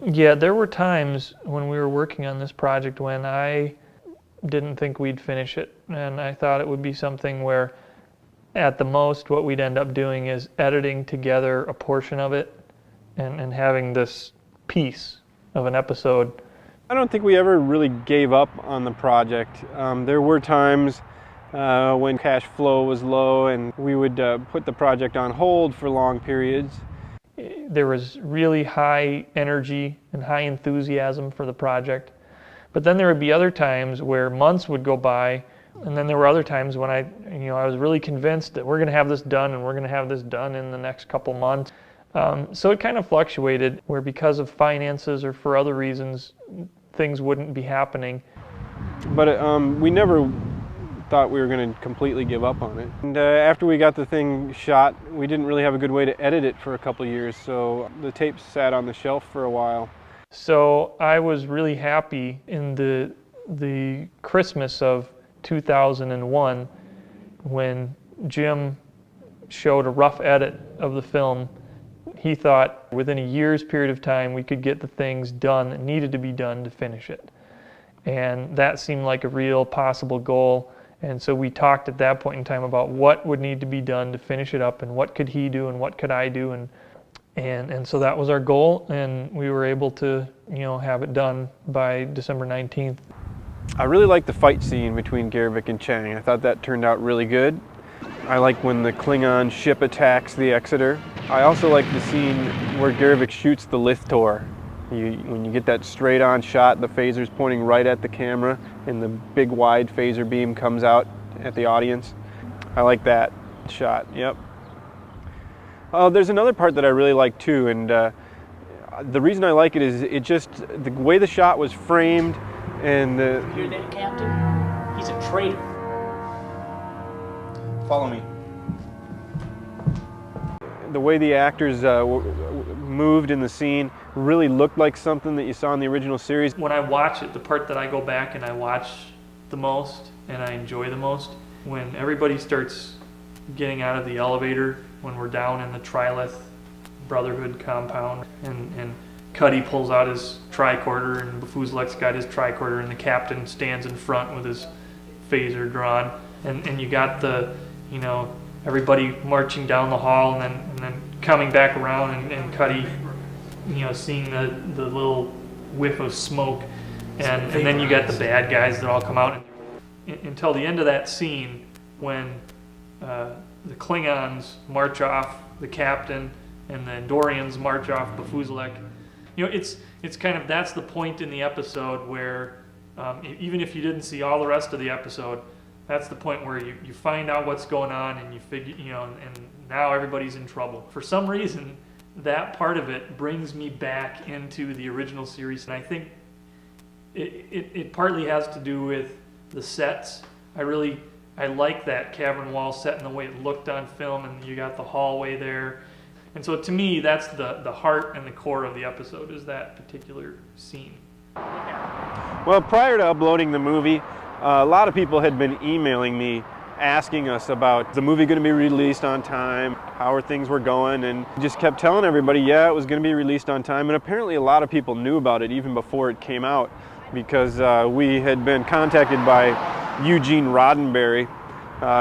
Yeah, there were times when we were working on this project when I didn't think we'd finish it, and I thought it would be something where at the most what we'd end up doing is editing together a portion of it and having this piece of an episode. I don't think we ever really gave up on the project. There were times when cash flow was low and we would put the project on hold for long periods. There was really high energy and high enthusiasm for the project. But then there would be other times where months would go by, and then there were other times when I was really convinced that we're going to have this done and we're going to have this done in the next couple months. So it kind of fluctuated where because of finances or for other reasons, things wouldn't be happening. But we never thought we were going to completely give up on it. And after we got the thing shot, we didn't really have a good way to edit it for a couple years, so the tapes sat on the shelf for a while. So I was really happy in the Christmas of 2001 when Jimm showed a rough edit of the film. He thought within a year's period of time we could get the things done that needed to be done to finish it. And that seemed like a real possible goal. And so we talked at that point in time about what would need to be done to finish it up and what could he do and what could I do. And so that was our goal, and we were able to have it done by December 19th. I really liked the fight scene between Garvik and Chang. I thought that turned out really good. I like when the Klingon ship attacks the Exeter. I also like the scene where Garvik shoots the Lithtor. When you get that straight on shot, the phaser's pointing right at the camera and the big wide phaser beam comes out at the audience. I like that shot, yep. There's another part that I really like too, and the reason I like it is the way the shot was framed and You hear that, Captain? He's a traitor. Follow me. The way the actors moved in the scene really looked like something that you saw in the original series. When I watch it, the part that I go back and I watch the most and I enjoy the most, when everybody starts getting out of the elevator, when we're down in the Trilith Brotherhood compound, and Cuddy pulls out his tricorder and Bafuzlek's got his tricorder and the captain stands in front with his phaser drawn, and you got the, everybody marching down the hall and then coming back around and Cuddy, seeing the little whiff of smoke, and then you got the bad guys that all come out until the end of that scene when the Klingons march off the captain and the Andorians march off Bafuzlek. It's kind of, that's the point in the episode where even if you didn't see all the rest of the episode, that's the point where you find out what's going on and you figure, and now everybody's in trouble. For some reason, that part of it brings me back into the original series, and I think it partly has to do with the sets. I like that cavern wall set and the way it looked on film, and you got the hallway there. And so to me, that's the heart and the core of the episode, is that particular scene. Well, prior to uploading the movie, a lot of people had been emailing me asking us about the movie going to be released on time, how things were going, and just kept telling everybody, yeah, it was going to be released on time. And apparently a lot of people knew about it even before it came out, because we had been contacted by Eugene Roddenberry,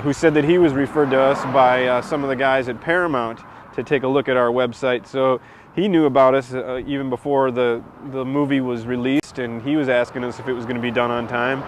who said that he was referred to us by some of the guys at Paramount to take a look at our website. So he knew about us even before the movie was released, and he was asking us if it was going to be done on time.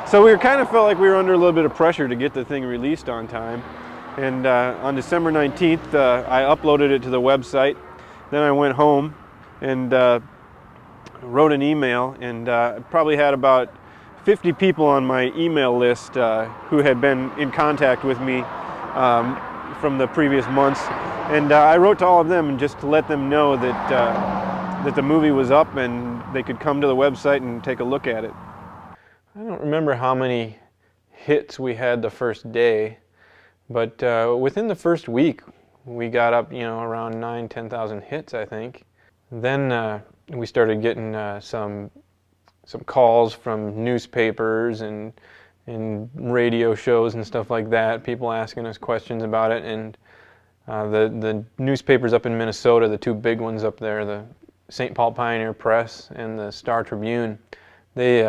So we kind of felt like we were under a little bit of pressure to get the thing released on time. And on December 19th, I uploaded it to the website. Then I went home and wrote an email, and probably had about 50 people on my email list who had been in contact with me from the previous months. And I wrote to all of them just to let them know that the movie was up and they could come to the website and take a look at it. I don't remember how many hits we had the first day, but within the first week we got up, around 9,000–10,000 hits, I think. Then we started getting some calls from newspapers and radio shows and stuff like that, people asking us questions about it. And the newspapers up in Minnesota, the two big ones up there, the St. Paul Pioneer Press and the Star Tribune, they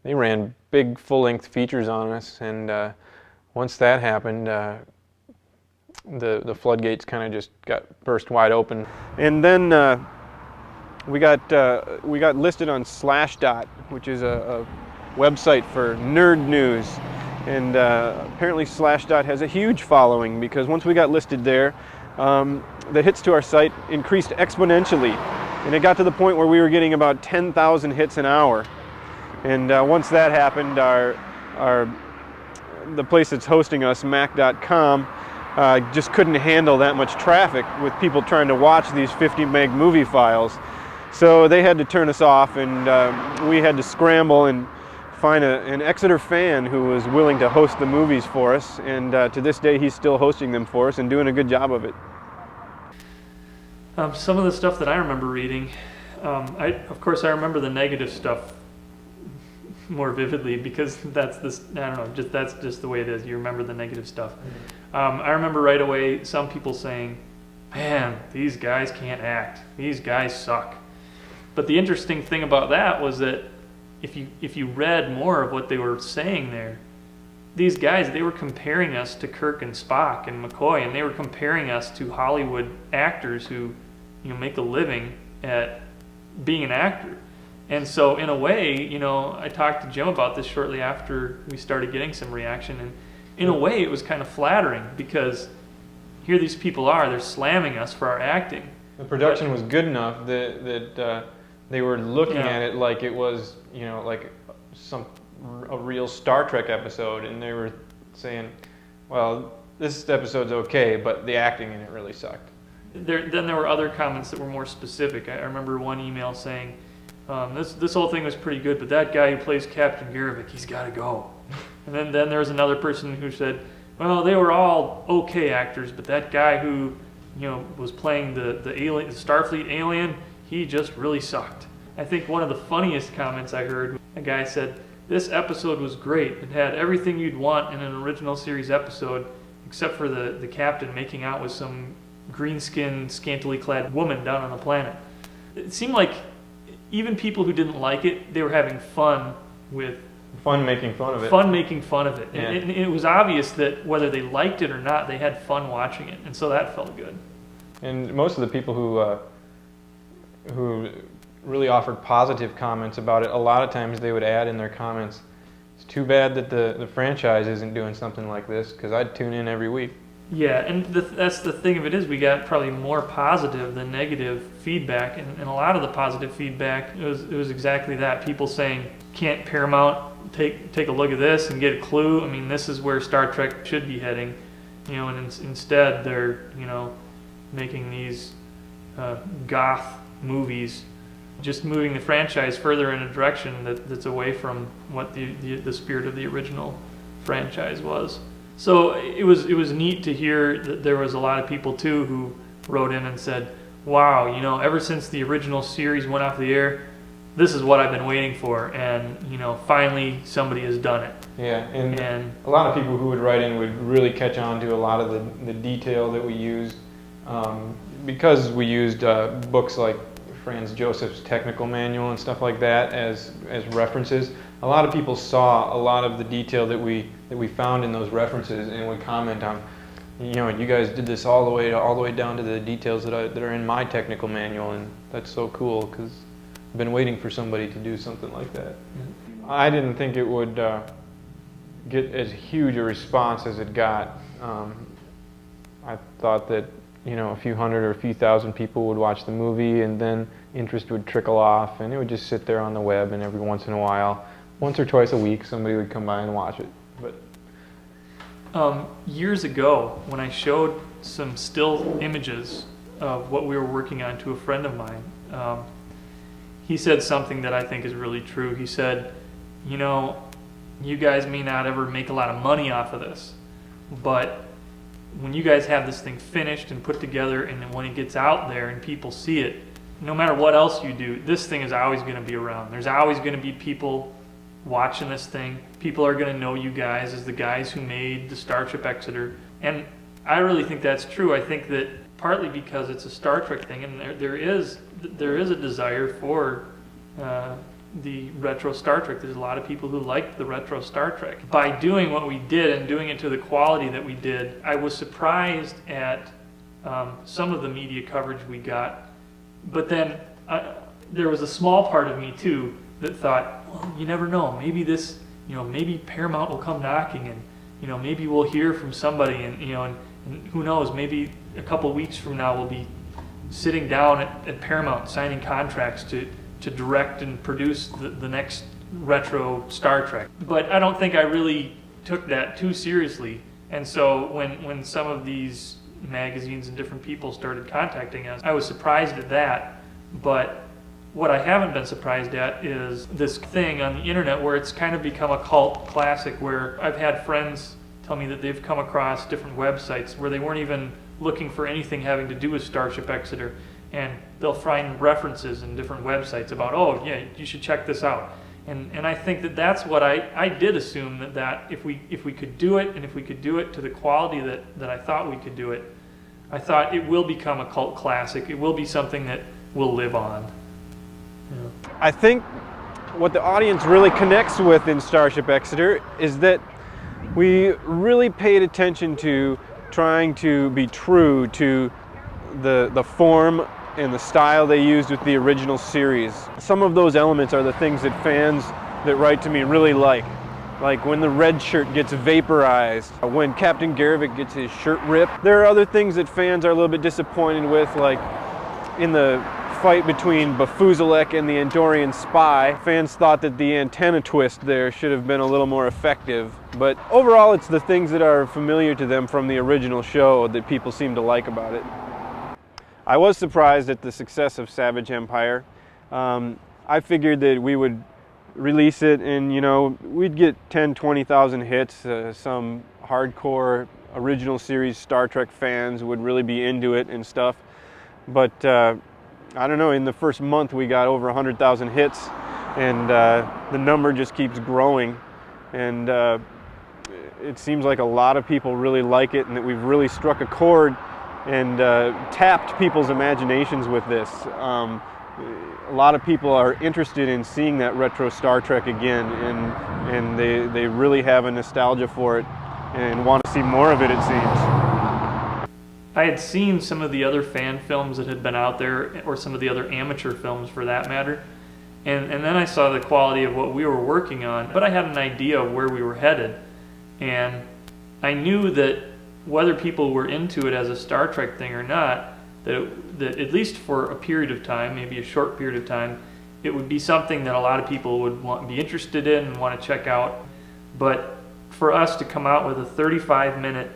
ran big full-length features on us, and once that happened, the floodgates kind of just got burst wide open. And then we got listed on Slashdot, which is a website for nerd news. And apparently Slashdot has a huge following, because once we got listed there, the hits to our site increased exponentially. And it got to the point where we were getting about 10,000 hits an hour. And once that happened, the place that's hosting us, Mac.com, just couldn't handle that much traffic with people trying to watch these 50 meg movie files. So they had to turn us off, and we had to scramble and find an Exeter fan who was willing to host the movies for us. And to this day, he's still hosting them for us and doing a good job of it. Some of the stuff that I remember reading, of course I remember the negative stuff more vividly, because that's just the way it is. You remember the negative stuff. I remember right away some people saying, man, these guys can't act. These guys suck. But the interesting thing about that was that if you read more of what they were saying there, these guys, they were comparing us to Kirk and Spock and McCoy, and they were comparing us to Hollywood actors who, make a living at being an actor. And so in a way, I talked to Jim about this shortly after we started getting some reaction, and in a way it was kind of flattering, because here these people are, they're slamming us for our acting. The production was good enough that they were looking at it like it was, like a real Star Trek episode, and they were saying, well, this episode's okay, but the acting in it really sucked. Then there were other comments that were more specific. I remember one email saying, this whole thing was pretty good, but that guy who plays Captain Garvik, he's got to go. And then there was another person who said, well, they were all okay actors, but that guy who was playing the alien, the Starfleet alien, he just really sucked. I think one of the funniest comments I heard, a guy said, this episode was great. It had everything you'd want in an original series episode, except for the captain making out with some green-skinned, scantily clad woman down on the planet. It seemed like even people who didn't like it, they were having fun with... Fun making fun of it. Fun making fun of it. Yeah. And it was obvious that whether they liked it or not, they had fun watching it. And so that felt good. And most of the people who really offered positive comments about it, a lot of times they would add in their comments, it's too bad that the franchise isn't doing something like this, because I'd tune in every week. Yeah, and that's the thing of it is, we got probably more positive than negative feedback, and a lot of the positive feedback, it was exactly that. People saying, can't Paramount take a look at this and get a clue? I mean, this is where Star Trek should be heading, and instead they're, making these goth movies, just moving the franchise further in a direction that's away from what the spirit of the original franchise was. So it was neat to hear that there was a lot of people too who wrote in and said, wow, ever since the original series went off the air, this is what I've been waiting for, and finally somebody has done it. Yeah, and a lot of people who would write in would really catch on to a lot of the detail that we used, because we used books like Franz Joseph's technical manual and stuff like that as references. A lot of people saw a lot of the detail that we found in those references and would comment on, you guys did this all the way down to the details that are in my technical manual, and that's so cool, because I've been waiting for somebody to do something like that. Mm-hmm. I didn't think it would get as huge a response as it got. I thought that a few hundred or a few thousand people would watch the movie, and then interest would trickle off, and it would just sit there on the web, and every once in a while, once or twice a week, somebody would come by and watch it. But years ago, when I showed some still images of what we were working on to a friend of mine, he said something that I think is really true. He said, you guys may not ever make a lot of money off of this, but when you guys have this thing finished and put together, and then when it gets out there and people see it, no matter what else you do, this thing is always going to be around. There's always going to be people watching this thing. People are going to know you guys as the guys who made the Starship Exeter. And I really think that's true. I think that partly because it's a Star Trek thing, and there is a desire for the retro Star Trek. There's a lot of people who like the retro Star Trek. By doing what we did and doing it to the quality that we did, I was surprised at some of the media coverage we got. But then there was a small part of me too that thought, well, you never know. Maybe this, maybe Paramount will come knocking, and maybe we'll hear from somebody, and and who knows? Maybe a couple weeks from now we'll be sitting down at Paramount signing contracts to direct and produce the next retro Star Trek. But I don't think I really took that too seriously. And so when some of these magazines and different people started contacting us, I was surprised at that. But what I haven't been surprised at is this thing on the internet where it's kind of become a cult classic, where I've had friends tell me that they've come across different websites where they weren't even looking for anything having to do with Starship Exeter, and they'll find references in different websites about, oh yeah, you should check this out. And I think that's what I did assume, that if we could do it, and if we could do it to the quality that I thought we could do it, I thought it will become a cult classic. It will be something that will live on. Yeah. I think what the audience really connects with in Starship Exeter is that we really paid attention to trying to be true to the form and the style they used with the original series. Some of those elements are the things that fans that write to me really like when the red shirt gets vaporized, when Captain Garvik gets his shirt ripped. There are other things that fans are a little bit disappointed with, like in the fight between Bafuzalek and the Andorian spy. Fans thought that the antenna twist there should have been a little more effective. But overall, it's the things that are familiar to them from the original show that people seem to like about it. I was surprised at the success of Savage Empire. I figured that we would release it and, we'd get 10, 20,000 hits. Some hardcore original series Star Trek fans would really be into it and stuff. But I don't know, in the first month we got over 100,000 hits, and the number just keeps growing. And it seems like a lot of people really like it, and that we've really struck a chord and tapped people's imaginations with this. A lot of people are interested in seeing that retro Star Trek again, and they really have a nostalgia for it and want to see more of it, it seems. I had seen some of the other fan films that had been out there, or some of the other amateur films for that matter, and then I saw the quality of what we were working on, but I had an idea of where we were headed, and I knew that whether people were into it as a Star Trek thing or not, that at least for a period of time, maybe a short period of time, it would be something that a lot of people would be interested in and want to check out. But for us to come out with a 35-minute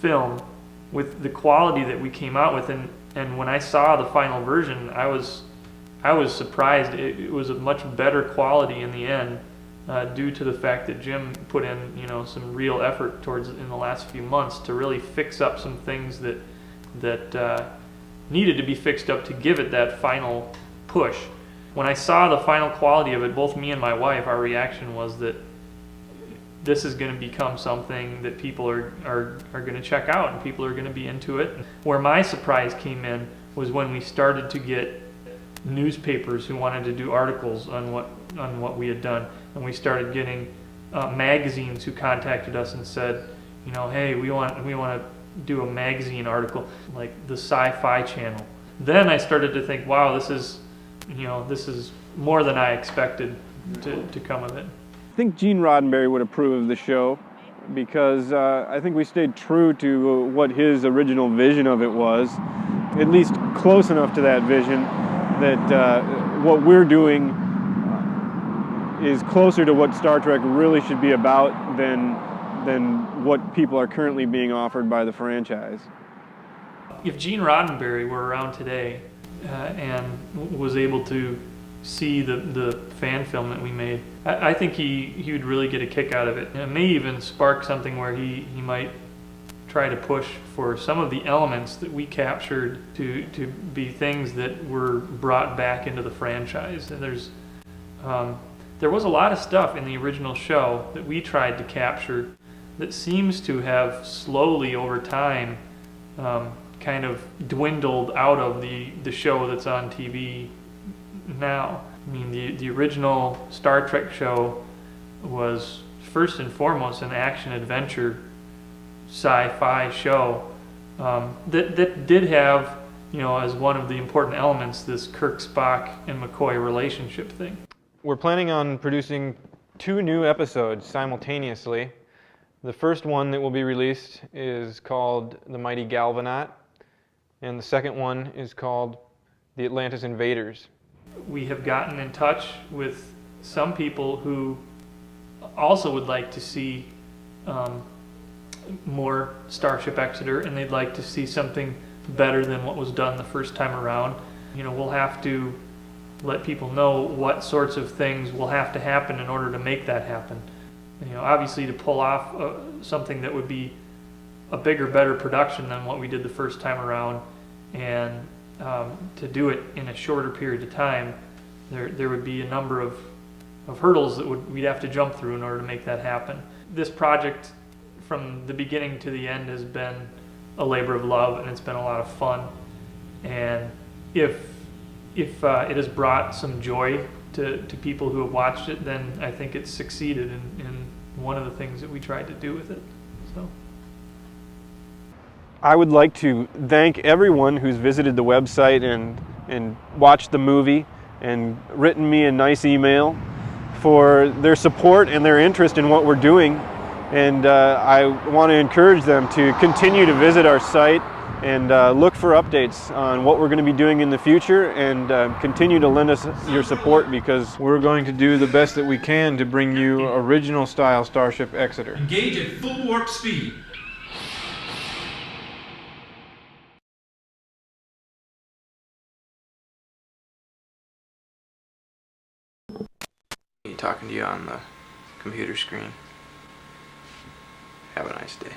film with the quality that we came out with, and when I saw the final version, I was surprised. It was a much better quality in the end, due to the fact that Jimm put in some real effort in the last few months to really fix up some things that needed to be fixed up to give it that final push. When I saw the final quality of it, both me and my wife, our reaction was that this is going to become something that people are going to check out, and people are going to be into it. Where my surprise came in was when we started to get newspapers who wanted to do articles on what we had done, and we started getting magazines who contacted us and said, hey, we want to do a magazine article, like the Sci-Fi Channel. Then I started to think, wow, this is more than I expected to come of it. I think Gene Roddenberry would approve of the show, because I think we stayed true to what his original vision of it was, at least close enough to that vision that what we're doing is closer to what Star Trek really should be about than what people are currently being offered by the franchise. If Gene Roddenberry were around today and was able to see the fan film that we made, I think he would really get a kick out of it. And it may even spark something where he might try to push for some of the elements that we captured to be things that were brought back into the franchise. And there was a lot of stuff in the original show that we tried to capture that seems to have slowly over time kind of dwindled out of the show that's on TV now. I mean, the original Star Trek show was first and foremost an action-adventure sci-fi show that did have, as one of the important elements, this Kirk, Spock, and McCoy relationship thing. We're planning on producing 2 new episodes simultaneously. The first one that will be released is called The Mighty Galvanaut, and the second one is called The Atlantis Invaders. We have gotten in touch with some people who also would like to see more Starship Exeter, and they'd like to see something better than what was done the first time around. We'll have to let people know what sorts of things will have to happen in order to make that happen. Obviously to pull off something that would be a bigger, better production than what we did the first time around, and to do it in a shorter period of time, there would be a number of hurdles that we'd have to jump through in order to make that happen. This project, from the beginning to the end, has been a labor of love, and it's been a lot of fun. And if it has brought some joy to people who have watched it, then I think it's succeeded in one of the things that we tried to do with it. So I would like to thank everyone who's visited the website and watched the movie and written me a nice email for their support and their interest in what we're doing. And I want to encourage them to continue to visit our site and look for updates on what we're going to be doing in the future, and continue to lend us your support, because We're going to do the best that we can to bring you original style Starship Exeter. Engage at full warp speed. Talking to you on the computer screen. Have a nice day.